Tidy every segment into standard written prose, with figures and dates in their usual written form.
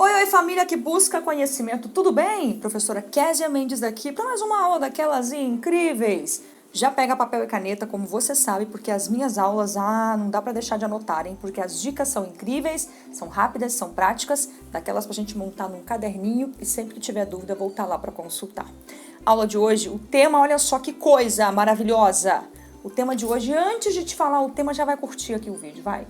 Oi, oi, família que busca conhecimento, tudo bem? Professora Késia Mendes aqui para mais uma aula daquelas incríveis. Já pega papel e caneta, como você sabe, porque as minhas aulas, não dá para deixar de anotarem, porque as dicas são incríveis, são rápidas, são práticas, daquelas pra gente montar num caderninho e sempre que tiver dúvida voltar lá para consultar. Aula de hoje, o tema, olha só que coisa maravilhosa. O tema de hoje, antes de te falar o tema, já vai curtir aqui o vídeo, vai?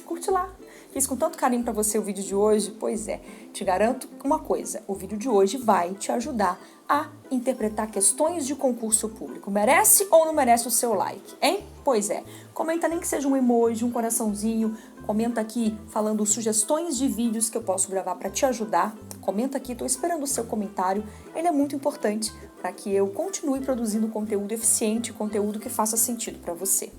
Curte lá. Fiz com tanto carinho para você o vídeo de hoje. Pois é, te garanto uma coisa, o vídeo de hoje vai te ajudar a interpretar questões de concurso público. Merece ou não merece o seu like, hein? Pois é, comenta nem que seja um emoji, um coraçãozinho, comenta aqui falando sugestões de vídeos que eu posso gravar para te ajudar. Comenta aqui, tô esperando o seu comentário, ele é muito importante para que eu continue produzindo conteúdo eficiente, conteúdo que faça sentido para você.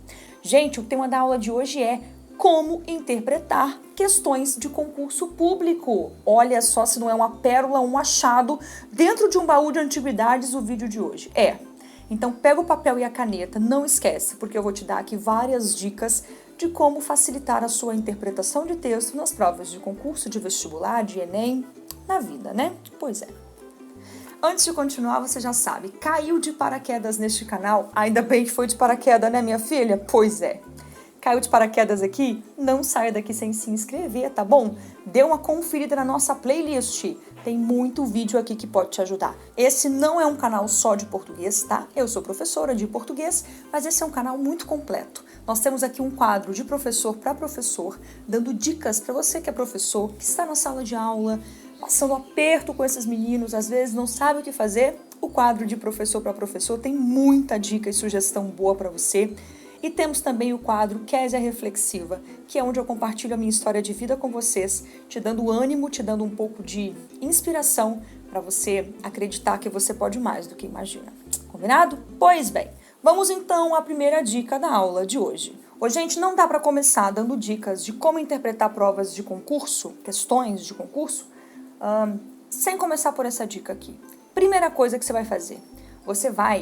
Gente, o tema da aula de hoje é como interpretar questões de concurso público. Olha só se não é uma pérola, um achado dentro de um baú de antiguidades o vídeo de hoje. Então pega o papel e a caneta, não esquece, porque eu vou te dar aqui várias dicas de como facilitar a sua interpretação de texto nas provas de concurso, de vestibular, de Enem, na vida, né? Pois é. Antes de continuar, você já sabe, caiu de paraquedas neste canal? Ainda bem que foi de paraquedas, né, minha filha? Pois é. Caiu de paraquedas aqui? Não saia daqui sem se inscrever, tá bom? Dê uma conferida na nossa playlist. Tem muito vídeo aqui que pode te ajudar. Esse não é um canal só de português, tá? Eu sou professora de português, mas esse é um canal muito completo. Nós temos aqui um quadro de professor para professor, dando dicas para você que é professor, que está na sala de aula, passando aperto com esses meninos, às vezes não sabe o que fazer. O quadro de professor para professor tem muita dica e sugestão boa para você. E temos também o quadro Késia Reflexiva, que é onde eu compartilho a minha história de vida com vocês, te dando ânimo, te dando um pouco de inspiração para você acreditar que você pode mais do que imagina. Combinado? Pois bem, vamos então à primeira dica da aula de hoje. Ô, gente, não dá para começar dando dicas de como interpretar provas de concurso, questões de concurso, sem começar por essa dica aqui. Primeira coisa que você vai fazer,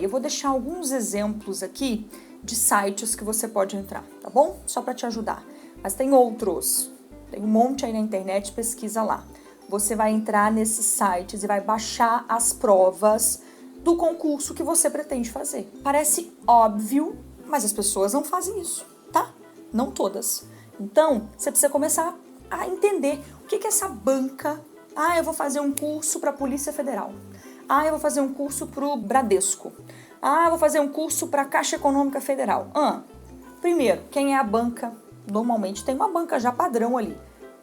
eu vou deixar alguns exemplos aqui de sites que você pode entrar, tá bom? Só para te ajudar. Mas tem outros, tem um monte aí na internet, pesquisa lá. Você vai entrar nesses sites e vai baixar as provas do concurso que você pretende fazer. Parece óbvio, mas as pessoas não fazem isso, tá? Não todas. Então, você precisa começar a entender o que é essa banca. Eu vou fazer um curso para a Polícia Federal. Eu vou fazer um curso para o Bradesco. Vou fazer um curso para a Caixa Econômica Federal. Primeiro, quem é a banca? Normalmente tem uma banca já padrão ali.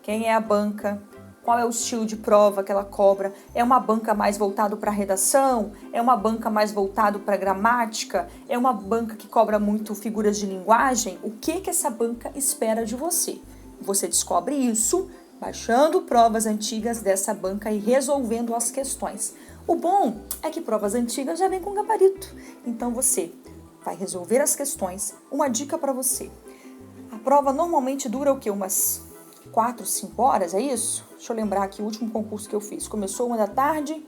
Quem é a banca? Qual é o estilo de prova que ela cobra? É uma banca mais voltado para redação? É uma banca mais voltado para gramática? É uma banca que cobra muito figuras de linguagem? O que essa banca espera de você? Você descobre isso baixando provas antigas dessa banca e resolvendo as questões. O bom é que provas antigas já vem com gabarito. Então você vai resolver as questões. Uma dica para você. A prova normalmente dura o quê? Umas 4, 5 horas, é isso? Deixa eu lembrar aqui o último concurso que eu fiz. Começou 1 da tarde,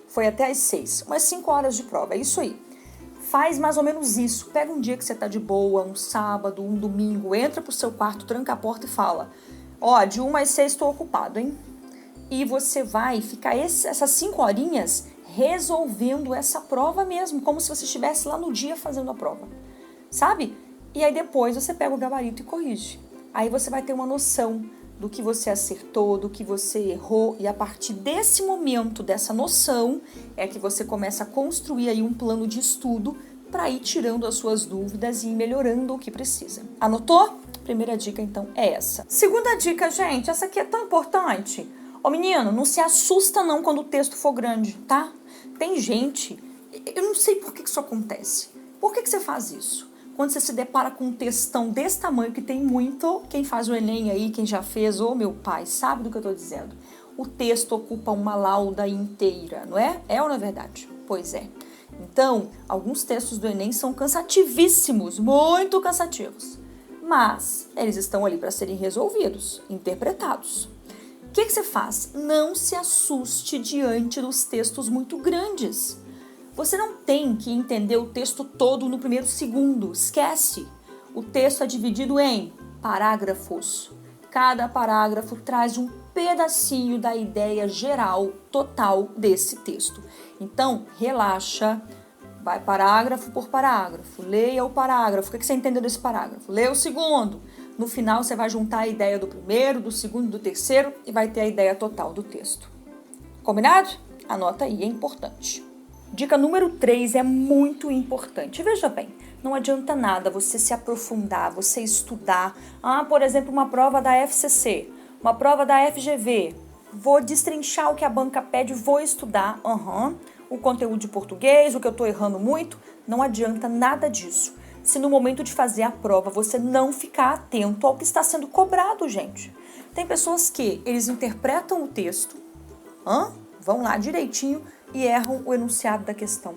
foi até às 6. Umas 5 horas de prova, é isso aí. Faz mais ou menos isso. Pega um dia que você tá de boa, um sábado, um domingo, entra pro seu quarto, tranca a porta e fala: de 1 às 6 estou ocupado, hein? E você vai ficar essas 5 horinhas resolvendo essa prova mesmo, como se você estivesse lá no dia fazendo a prova, sabe? E aí depois você pega o gabarito e corrige. Aí você vai ter uma noção do que você acertou, do que você errou, e a partir desse momento, dessa noção, é que você começa a construir aí um plano de estudo para ir tirando as suas dúvidas e ir melhorando o que precisa. Anotou? Primeira dica, então, é essa. Segunda dica, gente, essa aqui é tão importante. Menino, não se assusta não quando o texto for grande, tá? Tem gente, eu não sei por que isso acontece. Por que você faz isso? Quando você se depara com um textão desse tamanho, que tem muito, quem faz o Enem aí, quem já fez, meu pai, sabe do que eu tô dizendo. O texto ocupa uma lauda inteira, não é? É ou não é verdade? Pois é. Então, alguns textos do Enem são cansativíssimos, muito cansativos. Mas eles estão ali para serem resolvidos, interpretados. O que você faz? Não se assuste diante dos textos muito grandes. Você não tem que entender o texto todo no primeiro segundo. Esquece. O texto é dividido em parágrafos. Cada parágrafo traz um pedacinho da ideia geral, total desse texto. Então, relaxa, vai parágrafo por parágrafo, leia o parágrafo, o que você entendeu desse parágrafo? Leia o segundo. No final, você vai juntar a ideia do primeiro, do segundo, do terceiro e vai ter a ideia total do texto. Combinado? Anota aí, é importante. Dica número 3 é muito importante. Veja bem, não adianta nada você se aprofundar, você estudar. Por exemplo, uma prova da FCC, uma prova da FGV. Vou destrinchar o que a banca pede, vou estudar o conteúdo de português, o que eu estou errando muito. Não adianta nada disso. Se no momento de fazer a prova você não ficar atento ao que está sendo cobrado, gente. Tem pessoas que eles interpretam o texto, vão lá direitinho e erram o enunciado da questão.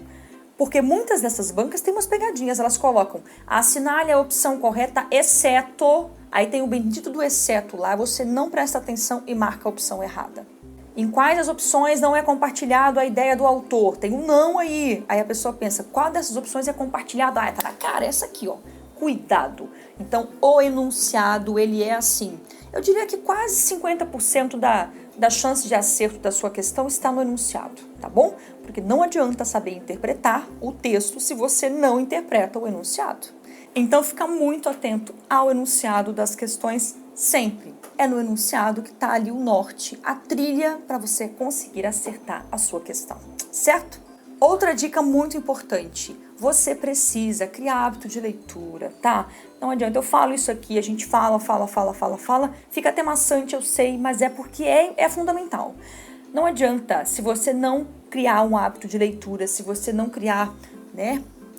Porque muitas dessas bancas têm umas pegadinhas, elas colocam, assinale a opção correta, exceto, aí tem o bendito do exceto lá, você não presta atenção e marca a opção errada. Em quais as opções não é compartilhado a ideia do autor? Tem um não aí. Aí a pessoa pensa, qual dessas opções é compartilhado? Tá na cara, essa aqui, ó. Cuidado. Então, o enunciado, ele é assim. Eu diria que quase 50% da chance de acerto da sua questão está no enunciado, tá bom? Porque não adianta saber interpretar o texto se você não interpreta o enunciado. Então, fica muito atento ao enunciado das questões sempre. É no enunciado que está ali o norte, a trilha para você conseguir acertar a sua questão, certo? Outra dica muito importante, você precisa criar hábito de leitura, tá? Não adianta, eu falo isso aqui, a gente fala, fica até maçante, eu sei, mas é porque é fundamental. Não adianta, se você não criar um hábito de leitura, se você não criar,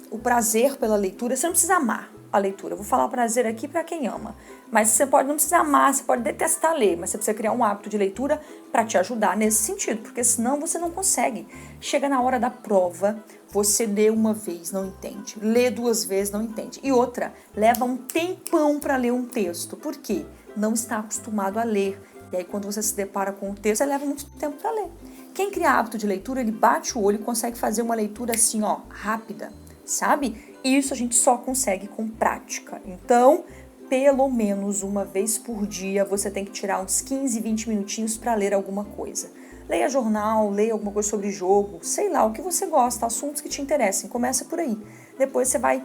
o prazer pela leitura, você não precisa amar a leitura. Eu vou falar prazer aqui para quem ama. Mas você não precisa amar, você pode detestar ler, mas você precisa criar um hábito de leitura para te ajudar nesse sentido, porque senão você não consegue. Chega na hora da prova, você lê uma vez, não entende. Lê 2 vezes, não entende. E outra, leva um tempão para ler um texto. Por quê? Não está acostumado a ler. E aí quando você se depara com o texto, você leva muito tempo para ler. Quem cria hábito de leitura, ele bate o olho e consegue fazer uma leitura assim, rápida, sabe? E isso a gente só consegue com prática. Então, pelo menos uma vez por dia, você tem que tirar uns 15, 20 minutinhos para ler alguma coisa. Leia jornal, leia alguma coisa sobre jogo, sei lá, o que você gosta, assuntos que te interessem. Começa por aí. Depois você vai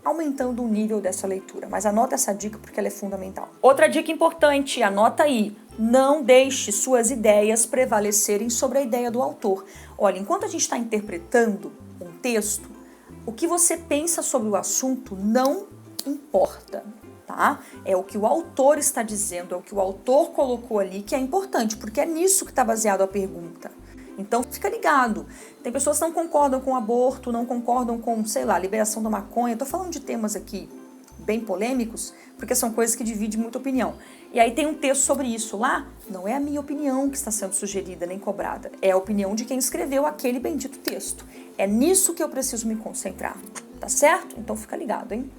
aumentando o nível dessa leitura. Mas anota essa dica porque ela é fundamental. Outra dica importante, anota aí. Não deixe suas ideias prevalecerem sobre a ideia do autor. Olha, enquanto a gente está interpretando um texto, o que você pensa sobre o assunto não importa, tá? É o que o autor está dizendo, é o que o autor colocou ali que é importante, porque é nisso que está baseado a pergunta. Então, fica ligado. Tem pessoas que não concordam com o aborto, não concordam com, liberação da maconha. Estou falando de temas aqui bem polêmicos, porque são coisas que dividem muita opinião. E aí tem um texto sobre isso lá, não é a minha opinião que está sendo sugerida nem cobrada, é a opinião de quem escreveu aquele bendito texto. É nisso que eu preciso me concentrar, tá certo? Então fica ligado, hein?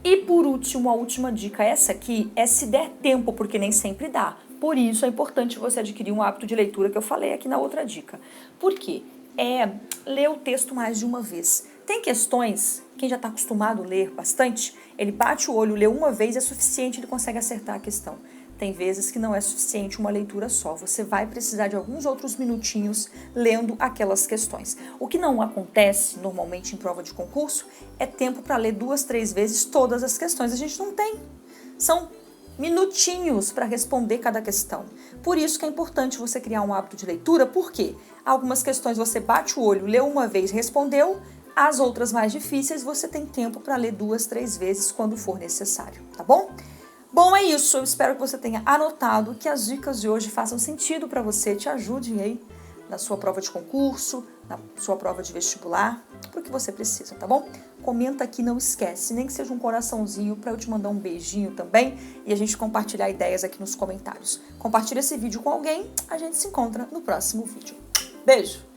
E por último, a última dica, essa aqui, é se der tempo, porque nem sempre dá. Por isso é importante você adquirir um hábito de leitura que eu falei aqui na outra dica. Por quê? Ler o texto mais de uma vez. Tem questões, quem já está acostumado a ler bastante, ele bate o olho, lê uma vez, é suficiente, ele consegue acertar a questão. Tem vezes que não é suficiente uma leitura só, você vai precisar de alguns outros minutinhos lendo aquelas questões. O que não acontece normalmente em prova de concurso é tempo para ler 2, 3 vezes todas as questões, a gente não tem. São minutinhos para responder cada questão. Por isso que é importante você criar um hábito de leitura, porque algumas questões você bate o olho, leu uma vez, respondeu, as outras mais difíceis você tem tempo para ler 2, 3 vezes quando for necessário, tá bom? Bom, é isso. Eu espero que você tenha anotado, que as dicas de hoje façam sentido para você, te ajudem aí na sua prova de concurso, na sua prova de vestibular, porque você precisa, tá bom? Comenta aqui, não esquece, nem que seja um coraçãozinho para eu te mandar um beijinho também e a gente compartilhar ideias aqui nos comentários. Compartilha esse vídeo com alguém, a gente se encontra no próximo vídeo. Beijo!